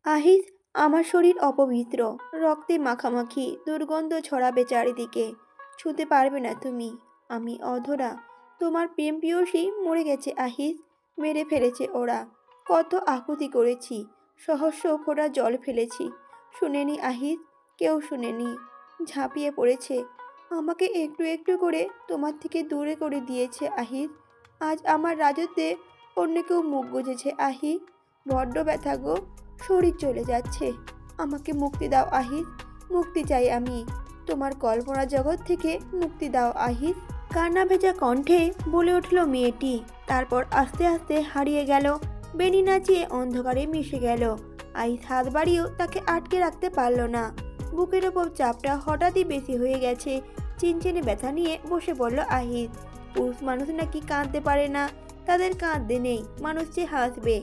আহিস, আমার শরীর অপবিত্র, রক্তে মাখামাখি, দুর্গন্ধ ছড়াবে চারিদিকে। ছুতে পারবে না তুমি। আমি অধরা, তোমার প্রেম পিয়সী মরে গেছে আহিস। মেরে ফেলেছে ওরা। কত আকুতি করেছি, সহস্র ফোঁটা জল ফেলেছি। শুনেনি আহিস, কেউ শুনেনি। ঝাঁপিয়ে পড়েছে, আমাকে একটু একটু করে তোমার থেকে দূরে করে দিয়েছে আহিস। আজ আমার রাজত্বে অন্য কেউ মুখ বুঝেছে আহি। বড্ড ব্যথা গো, শরীর চলে যাচ্ছে। আমাকে মুক্তি দাও আহিস, মুক্তি চাই আমি। তোমার কল্পনা জগৎ থেকে মুক্তি দাও আহিস। কান্না ভেজা কণ্ঠে বলে উঠল মেয়েটি। তারপর আস্তে আস্তে হারিয়ে গেল, বেনি নাচিয়ে অন্ধকারে মিশে গেল। আহিস হাত বাড়িয়েও তাকে আটকে রাখতে পারল না। বুকের ওপর চাপটা হঠাৎই বেশি হয়ে গেছে। চিনচিনে ব্যথা নিয়ে বসে পড়ল আহিস। পুরুষ মানুষ নাকি কাঁদতে পারে না, তাদের কাঁদতে নেই, মানুষ যে হাসবে।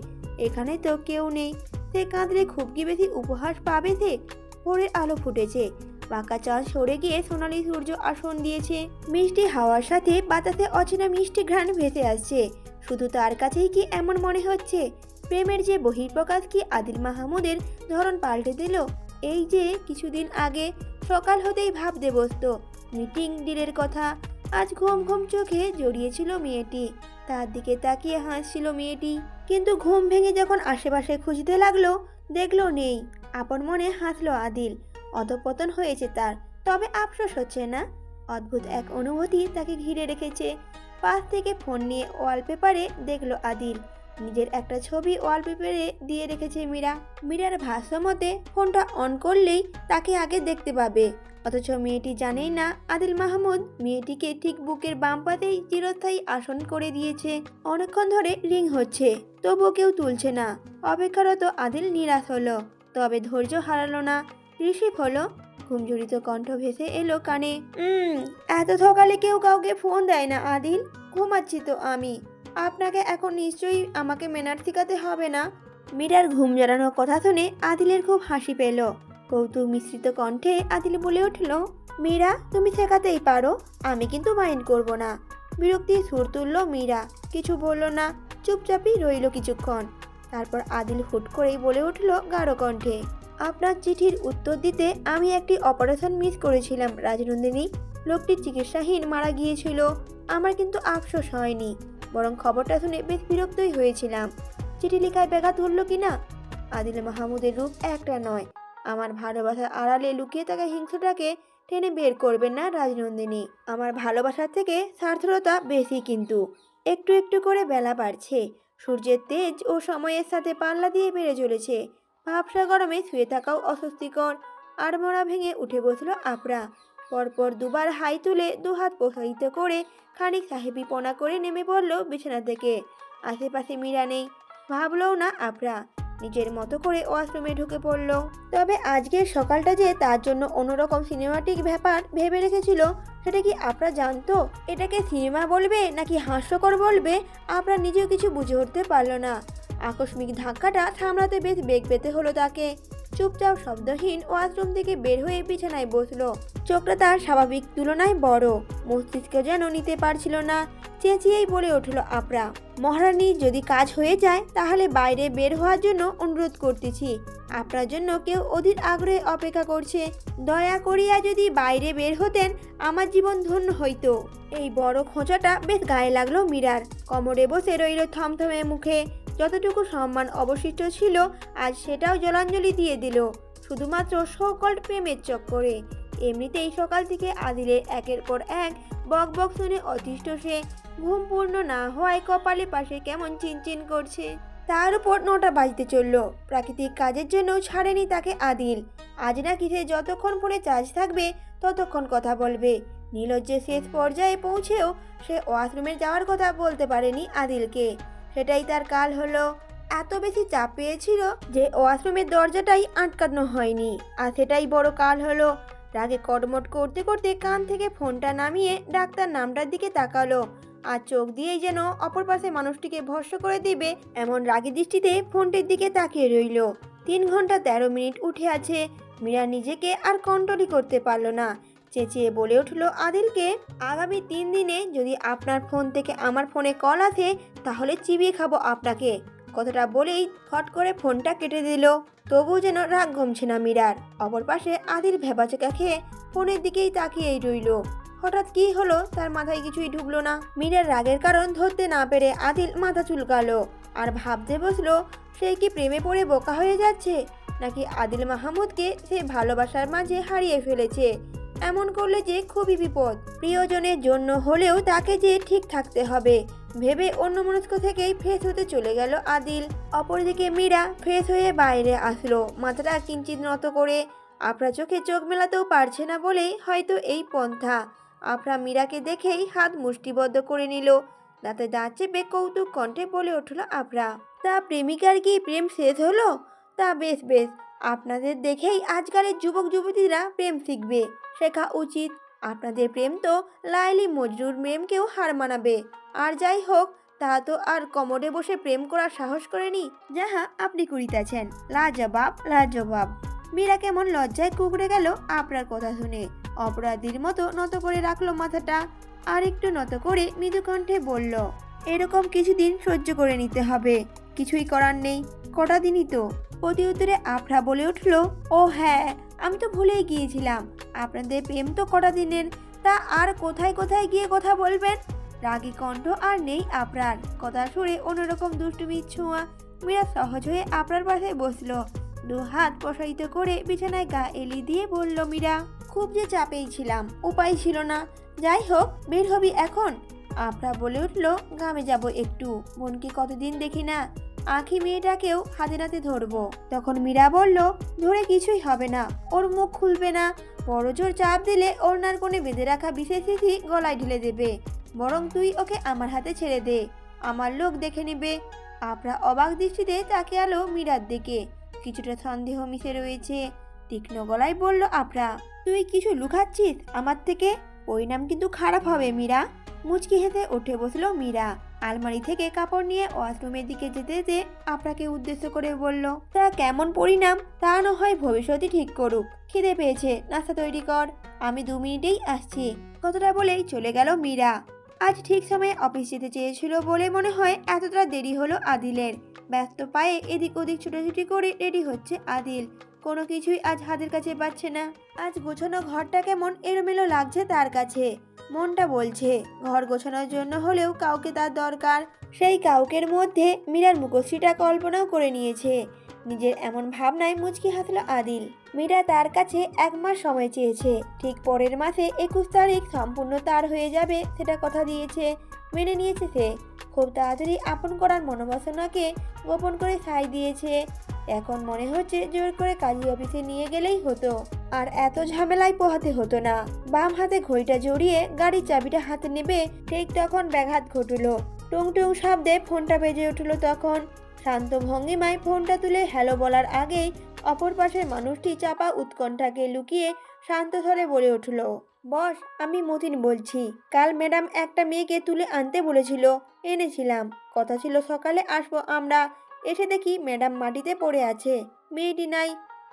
এখানে তো কেউ নেই, সে কাঁদলে খুব কি বেশি উপহাস পাবে সে? ভোরের আলো ফুটেছে, বাঁকা চাঁদ সরে গিয়ে সোনালি সূর্য আসন দিয়েছে। মিষ্টি হাওয়ার সাথে বাতাসে অচেনা মিষ্টি ঘ্রাণ ভেসে আসছে। শুধু তার কাছেই কি এমন মনে হচ্ছে? প্রেমের যে বহিঃপ্রকাশ কি আদিল মাহমুদের ধরন পাল্টে দিল? এই যে কিছুদিন আগে সকাল হতেই ভাবতে বসতো মিটিং ডিলের কথা, আজ ঘুম ঘুম চোখে জড়িয়েছিল মেয়েটি। তার দিকে তাকিয়ে হাসছিল মেয়েটি। কিন্তু ঘুম ভেঙে যখন আশেপাশে খুঁজতে লাগলো, দেখলো নেই। আপন মনে হাসলো আদিল। অধঃপতন হয়েছে তার, তবে আফসোস হচ্ছে না। অদ্ভুত এক অনুভূতি তাকে ঘিরে রেখেছে। পাশ থেকে ফোন নিয়ে ওয়ালপেপারে দেখলো আদিল। নিজের একটা ছবি ওয়ালপেপারে দিয়ে রেখেছে মীরা। মীরার ভাষ্য মতে ফোনটা অন করলেই তাকে আগে দেখতে পাবে। অথচ মেয়েটি জানেই না আদিল মাহমুদ মেয়েটিকে ঠিক বুকের বাম পাতেই চিরস্থায়ী আসন করে দিয়েছে। অনেকক্ষণ ধরে রিং হচ্ছে, তবুও কেউ তুলছে না। অপেক্ষারত আদিল নিরাশ হলো, তবে ধৈর্য হারালো না। রিসিভ হলো। ঘুমঝুরিত কণ্ঠ ভেসে এলো কানে। এত সকালে কেউ কাউকে ফোন দেয় না আদিল, ঘুমাচ্ছি তো আমি। আপনাকে এখন নিশ্চয়ই আমাকে ম্যানার শিখাতে হবে না। মীরার ঘুম জড়ানোর কথা শুনে আদিলের খুব হাসি পেল। কৌতুক মিশ্রিত কণ্ঠে আদিল বলে উঠল, মীরা, তুমি শেখাতেই পারো, আমি কিন্তু মাইন্ড করব না। বিরক্তির সুর তুলল মীরা, কিছু বলল না, চুপচাপই রইল কিছুক্ষণ। তারপর আদিল হুট করেই বলে উঠল গাঢ় কণ্ঠে, আপনার চিঠির উত্তর দিতে আমি একটি অপারেশন মিস করেছিলাম রাজনন্দিনী। লোকটি চিকিৎসাহীন মারা গিয়েছিল। আমার কিন্তু আফসোস হয়নি, বরং খবরটা শুনে বেশ বিরক্তই হয়েছিলাম। চিঠি লেখায় ব্যাঘাত হল কিনা? আদিল মাহমুদের রূপ একটা নয়। আমার ভালোবাসার আড়ালে লুকিয়ে থাকা হিংসাটাকে টেনে বের করবেন না রাজনন্দিনী। আমার ভালোবাসার থেকে স্বার্থরতা বেশি, কিন্তু একটু একটু করে বেলা বাড়ছে। সূর্যের তেজ ও সময়ের সাথে পাল্লা দিয়ে বেড়ে চলেছে। ভাবসা গরমে শুয়ে থাকাও অস্বস্তিকর। আড়মোড়া ভেঙে উঠে বসলো আপরা। পরপর দুবার হাই তুলে দুহাত প্রসারিত করে খানিক সাহেবিপনা করে নেমে পড়ল বিছানা থেকে। আশেপাশে মীরা নেই, ভাবলও না আপরা। নিজের মতো করে ওয়াশরুমে ঢুকে পড়ল। তবে আজকের সকালটা যে তার জন্য অন্যরকম সিনেমাটিক ব্যাপার ভেবে রেখেছিল, সেটা কি আপরা জানতো? এটাকে সিনেমা বলবে নাকি হাস্যকর বলবে, আপরা নিজেও কিছু বুঝে উঠতে পারল না। আকস্মিক ধাক্কাটা সামলাতে বেশ বেগ পেতে হলো তাকে। চুপচাপ শব্দহীন ওয়াশরুম থেকে বের হয়ে বিছানায় বসলো। চোখটা তার স্বাভাবিক তুলনায় বড়, মস্তিষ্ক যেন নিতে পারছিল না। চেঁচিয়েই বলে উঠল আপরা, মহারানী, যদি কাজ হয়ে যায় তাহলে বাইরে বের হওয়ার জন্য অনুরোধ করতেছি। আপনার জন্য কেউ অধীর আগ্রহে অপেক্ষা করছে। দয়া করিয়া যদি বাইরে বের হতেন, আমার জীবন ধন্য হইত। এই বড় খোঁচাটা বেশ গায়ে লাগলো মীরার। কোমরে বসে রইল থমথমে মুখে। যতটুকু সম্মান অবশিষ্ট ছিল আজ সেটাও জলাঞ্জলি দিয়ে দিল, শুধুমাত্র সকল প্রেমের চক্করে। এমনিতেই সকাল থেকে আদিলের একের পর এক বক বক শুনে অতিষ্ঠ সে। ঘুম পূর্ণ না হওয়ায় কপালে পাশে কেমন চিনচিন করছে। তার উপর 9টা বাজতে চলল। প্রাকৃতিক কাজের জন্য ছাড়েনি তাকে আদিল। আজ নাকি সে যতক্ষণ ফোনে চার্জ থাকবে ততক্ষণ কথা বলবে। নীলজ্জের শেষ পর্যায়ে পৌঁছেও সে ওয়াশরুমে যাওয়ার কথা বলতে পারেনি আদিলকে। সেটাই তার কাল হলো। এত বেশি চাপ পেয়েছিল যে ওয়াশরুমের দরজাটাই আটকানো হয়নি, আর সেটাই বড় কাল হলো। রাগে কটমট করতে করতে কান থেকে ফোনটা নামিয়ে ডাক্তার নামটার দিকে তাকালো। আর চোখ দিয়েই যেন অপর পাশে মানুষটিকে ভস্ম করে দিবে এমন রাগী দৃষ্টিতে ফোনটির দিকে তাকিয়ে রইল। 3 ঘন্টা 13 মিনিট উঠে আছে। মীরা নিজেকে আর কন্ট্রোলই করতে পারল না। চেঁচিয়ে বলে উঠল আদিলকে, আগামী 3 দিনে যদি আপনার ফোন থেকে আমার ফোনে কল আসে তাহলে চিবিয়ে খাবো আপনাকে। কথাটা বলেই ফট করে ফোনটা কেটে দিল। তবুও যেন রাগ কমছে না মীরার। অপর পাশে আদিল ভেবাচেকা খেয়ে ফোনের দিকেই তাকিয়েই রইল। হঠাৎ কি হলো তার মাথায় কিছুই ঢুকলো না। মীরার রাগের কারণ ধরতে না পেরে আদিল মাথা চুলকালো আর ভাবতে বসলো, সে কি প্রেমে পড়ে বোকা হয়ে যাচ্ছে, নাকি আদিল মাহমুদকে সে ভালোবাসার মাঝে হারিয়ে ফেলেছে। এমন করলে যে খুবই বিপদ। প্রিয়জনের জন্য হলেও তাকে যে ঠিক থাকতে হবে ভেবে অন্যমনস্ক থেকেই ফ্রেশ হতে চলে গেল আদিল। অপরদিকে মীরা ফ্রেশ হয়ে বাইরে আসলো, মাথাটা কিঞ্চিত নত করে। আফরা চোখে চোখ মেলাতেও পারছে না বলেই হয়তো এই পন্থা। আফরা মীরাকে দেখেই হাত মুষ্টিবদ্ধ করে নিল। দাঁতে দাঁত চেপে কৌতুক কণ্ঠে বলে উঠল আফরা, তা প্রেমিকার কি প্রেম শেষ হলো? তা বেশ বেশ, আপনাদের দেখেই আজকালের যুবক যুবতীরা প্রেম শিখবে, শেখা উচিত। আপনাদের প্রেম তো লাইলি মজরুর প্রেমকেও হার মানাবে। আর যাই হোক, তা তো আর কমোডে বসে প্রেম করার সাহস করেনি যাহা আপনি করিতেছেন। লাজবাব লাজবাব। মীরা কেমন লজ্জায় কুকড়ে গেল আফরার কথা শুনে। অপরাধীর মতো নত করে রাখলো মাথাটা, আর একটু নত করে মৃদু কণ্ঠে বলল, এরকম কিছুদিন সহ্য করে নিতে হবে, কিছুই করার নেই, কটা দিনই তো। প্রতি উত্তরে আফরা বলে উঠল, ও হ্যাঁ, আমি তো ভুলেই গিয়েছিলাম, আপনাদের প্রেম তো কটা দিনের, তা আর কোথায় কোথায় গিয়ে কথা বলবেন। রাগী কণ্ঠ আর নেই আফরার, কথা শুনে অন্যরকম দুষ্টুমির ছোঁয়া। মীরা সহজ হয়ে আফরার পাশে বসলো, দু হাত প্রসারিত করে বিছানায় গা এলি দিয়ে বলল, মীরা, খুব যে চাপেই ছিলাম, উপায় ছিল না। যাই হোক, বের হবি এখন? আফরা বলে উঠল, গ্রামে যাব একটু, বোনকে কতদিন দেখি না, আঁখি মেয়েটাকেও হাতে নাতে ধরবো। তখন মীরা বলল, ধরে কিছুই হবে না, ওর মুখ খুলবে না, বড় জোর চাপ দিলে ওড়নার কোণে বেঁধে রাখা বিশেষ চিঠি গলায় ঢেলে দেবে। বরং তুই ওকে আমার হাতে ছেড়ে দে, আমার লোক দেখে নেবে। আফরা অবাক দৃষ্টিতে তাকিয়ে আলো মীরার দিকে, কিছুটা সন্দেহ মিশে রয়েছে। তীক্ষ্ণ গলায় বলল আফরা, তুই কিছু লুকাচ্ছিস আমার থেকে? পরিণাম কিন্তু খারাপ হবে মীরা। মুচকি হেসে উঠে বসলো মীরা। আলমারি থেকে কাপড় নিয়ে ওয়াশরুমের দিকে যেতে যেতে আফরাকে উদ্দেশ্য করে বলল, তা কেমন পরিণাম তা না হয় ভবিষ্যতে ঠিক করুক। খিদে পেয়েছে, নাস্তা তৈরি কর, আমি 2 মিনিটেই আসছি। কথাটা বলেই চলে গেল মীরা। আজ ঠিক সময়ে অফিস যেতে চেয়েছিল বলে মনে হয় এতটা দেরি হলো আদিলের। ব্যস্ত পায়ে এদিক ওদিক ছুটোছুটি করে রেডি হচ্ছে আদিল। কোনো কিছুই আজ হাতের কাছে পাচ্ছে না। আজ গোছানো ঘরটা কেমন এলোমেলো লাগছে তার কাছে। মনটা বলছে ঘর গোছানোর জন্য হলেও কাউকে তার দরকার। সেই কাউকের মধ্যে মীরার মুখশ্রীটা কল্পনাও করে নিয়েছে। নিজের এমন ভাবনায় মুচকি হাসল আদিল। মীরা তার কাছে 1 মাস সময় চেয়েছে, ঠিক পরের মাসে 21 তারিখ সম্পূর্ণ তার হয়ে যাবে সেটা কথা দিয়েছে। মেনে নিয়েছে সে। খুব তাড়াতাড়ি আপন করার মনোবাসনাকে গোপন করে সায় দিয়েছে। এখন মনে হচ্ছে জোর করে কাজী অফিসে নিয়ে গেলেই হতো, আর এত ঝামেলায় পোহাতে হতো না। বাম হাতে ঘড়িটা জড়িয়ে গাড়ির চাবিটা হাতে নেবে, ঠিক তখন ব্যাঘাত ঘটল। টুং টুং শব্দে ফোনটা বেজে উঠল। তখন শান্ত ভঙ্গিমায় ফোনটা তুলে হ্যালো বলার আগেই অপর পাশের মানুষটি চাপা উৎকণ্ঠাকে লুকিয়ে শান্ত স্বরে বলে উঠল, বস, আমি মতিন বলছি। কাল ম্যাডাম একটা মেয়েকে তুলে আনতে বলেছিল, এনেছিলাম। কথা ছিল সকালে আসবো আমরা, এসে দেখি ম্যাডাম মাটিতে পড়ে আছে, মেয়েটি নাই।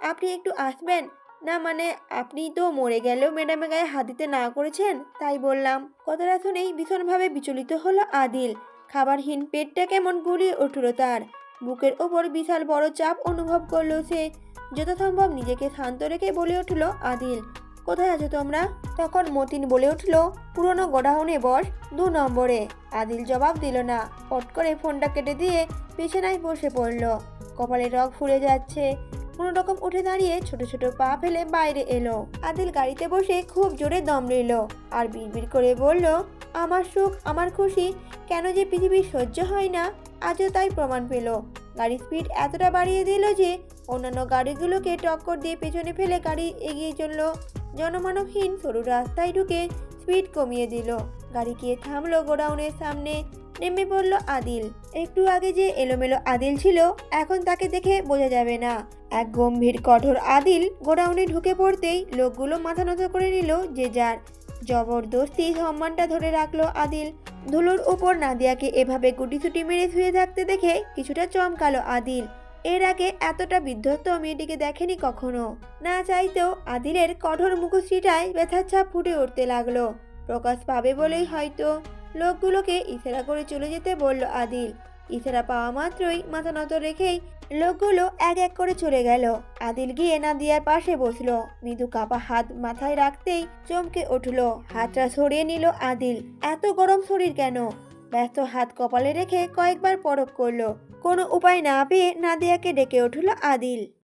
আপনি একটু আসবেন না? মানে আপনি তো মরে গেলেও ম্যাডামের গায়ে হাত দিতে না করেছেন, তাই বললাম। কথাটা শুনেই ভীষণভাবে বিচলিত হলো আদিল। খাবারহীন পেটটা কেমন গুলিয়ে উঠল তার। বুকের ওপর বিশাল বড় চাপ অনুভব করলো সে। যথাসম্ভব নিজেকে শান্ত রেখে বলে উঠল আদিল, কোথায় আছো তোমরা? তখন মতিন বলে উঠল, পুরনো গোডাউনে বস, 2 নম্বরে। আদিল জবাব দিল না, পট করে ফোনটা কেটে দিয়ে বিছানায় বসে পড়ল। কপালে রগ ফুলে যাচ্ছে। কোনো রকম উঠে দাঁড়িয়ে ছোট ছোট পা ফেলে বাইরে এলো। আদিল গাড়িতে বসে খুব জোরে দম নিল আর বিড়বিড় করে বলল, আমার সুখ, আমার খুশি কেন যে পৃথিবীর সহ্য হয় না, আজও তাই প্রমাণ পেল। গাড়ির স্পিড এতটা বাড়িয়ে দিল যে অন্যান্য গাড়িগুলোকে টক্কর দিয়ে পেছনে ফেলে গাড়ি এগিয়ে চলল। জনমানবহীন সরু রাস্তায় ঢুকে স্পিড কমিয়ে দিল। গাড়ি গিয়ে থামলো গোডাউনের সামনে। নেমে পড়ল আদিল। একটু আগে যে এলোমেলো আদিল ছিল, এখন তাকে দেখে বোঝা যাবে না। এক গম্ভীর কঠোর আদিল গোডাউনে ঢুকে পড়তেই লোকগুলো মাথা নত করে নিল যে যার। জবরদস্তি সম্মানটা ধরে রাখলো আদিল। ধুলোর উপর নাদিয়াকে এভাবে গুটিসুটি মেরে শুয়ে থাকতে দেখে কিছুটা চমকালো আদিল। এর আগে এতটা বিধ্বস্ত মেয়েটিকে দেখেনি কখনো। না চাইতেও আদিলের কঠোর মুখশ্রীটায় ব্যথার ছাপ ফুটে উঠতে লাগলো। প্রকাশ পাবে বলেই হয়তো। লোকগুলোকে ইশারা করে চলে যেতে বলল আদিল। ইশারা পাওয়া মাত্রই মাথা নত রেখেই লোকগুলো এক এক করে চলে গেল। আদিল গিয়ে নাদিয়ার পাশে বসলো। মৃদু কাপা হাত মাথায় রাখতেই চমকে উঠল। হাতটা সরিয়ে নিল আদিল। এত গরম শরীর কেন? ব্যস্ত হাত কপালে রেখে কয়েকবার পরখ করলো। কোনো উপায় না পেয়ে নাদিয়াকে ডেকে উঠল আদিল।